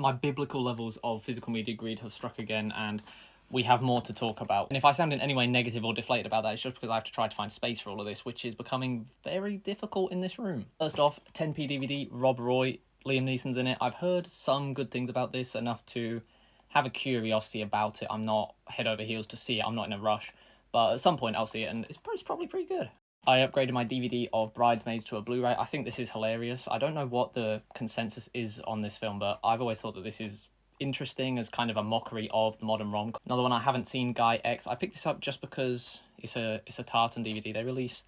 My biblical levels of physical media greed have struck again, and we have more to talk about. And if I sound in any way negative or deflated about that, it's just because I have to try to find space for all of this, which is becoming very difficult in this room. First off, 10p DVD, Rob Roy, Liam Neeson's in it. I've heard some good things about this, enough to have a curiosity about it. I'm not head over heels to see it, I'm not in a rush, but at some point I'll see it, and it's probably pretty good. I upgraded my DVD of Bridesmaids to a Blu-ray. I think this is hilarious. I don't know what the consensus is on this film, but I've always thought that this is interesting as kind of a mockery of the modern rom-com. Another one I haven't seen, Guy X. I picked this up just because it's a tartan DVD. They release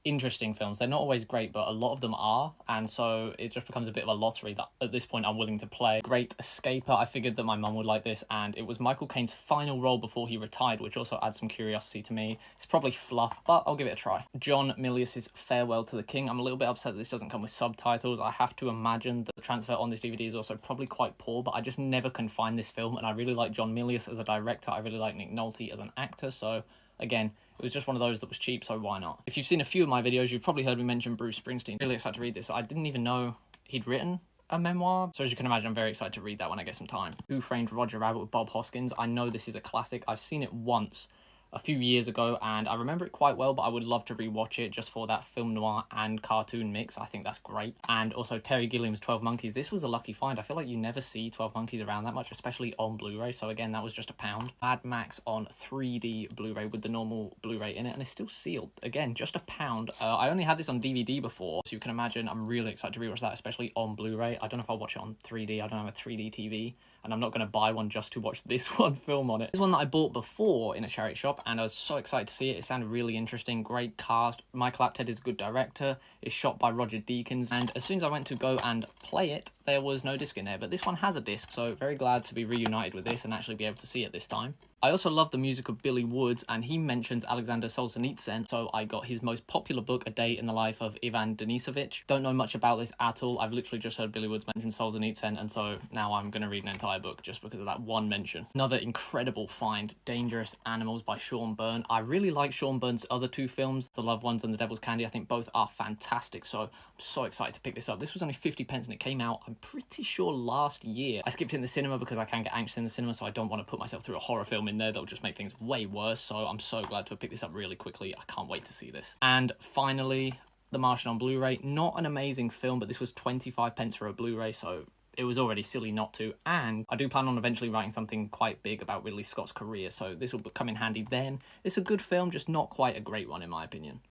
interesting films. They're not always great, but a lot of them are, and so it just becomes a bit of a lottery that at this point I'm willing to play. Great Escaper, I figured that my mum would like this, and it was Michael Caine's final role before he retired, which also adds some curiosity to me. It's probably fluff, but I'll give it a try. John Milius's Farewell to the King. I'm a little bit upset that this doesn't come with subtitles. I have to imagine that the transfer on this DVD is also probably quite poor, but I just never can find this film, and I really like John Milius as a director. I really like Nick Nolte as an actor, so again, it was just one of those that was cheap, so why not? If you've seen a few of my videos, you've probably heard me mention Bruce Springsteen. Really excited to read this. I didn't even know he'd written a memoir, so as you can imagine, I'm very excited to read that when I get some time. Who Framed Roger Rabbit with Bob Hoskins. I know this is a classic. I've seen it once a few years ago, and I remember it quite well, but I would love to rewatch it just for that film noir and cartoon mix. I think that's great. And also Terry Gilliam's 12 Monkeys. This was a lucky find. I feel like you never see 12 Monkeys around that much, especially on Blu-ray, so again, that was just £1. Mad Max on 3D Blu-ray with the normal Blu-ray in it, and it's still sealed. Again, just £1. I only had this on DVD before, so you can imagine I'm really excited to rewatch that, especially on Blu-ray. I don't know if I'll watch it on 3D. I don't have a 3D TV, and I'm not going to buy one just to watch this one film on it. This is one that I bought before in a charity shop, and I was so excited to see it. It sounded really interesting, great cast. Michael Apted is a good director. It's shot by Roger Deakins, and as soon as I went to go and play it, there was no disc in there, but this one has a disc, so very glad to be reunited with this and actually be able to see it this time. I also love the music of Billy Woods, and he mentions Alexander Solzhenitsyn, so I got his most popular book, A Day in the Life of Ivan Denisovich. Don't know much about this at all. I've literally just heard Billy Woods mention Solzhenitsyn, and so now I'm going to read an entire book just because of that one mention. Another incredible find, Dangerous Animals by Sean Byrne. I really like Sean Byrne's other two films, The Loved Ones and The Devil's Candy. I think both are fantastic, so I'm so excited to pick this up. This was only 50p and it came out, I'm pretty sure, last year. I skipped it in the cinema because I can get anxious in the cinema, so I don't want to put myself through a horror film in there. That'll just make things way worse, so I'm so glad to have picked this up really quickly. I can't wait to see this. And finally, The Martian on Blu-ray. Not an amazing film, but this was 25p for a Blu-ray, so it was already silly not to, and I do plan on eventually writing something quite big about Ridley Scott's career, so this will come in handy then. It's a good film, just not quite a great one in my opinion.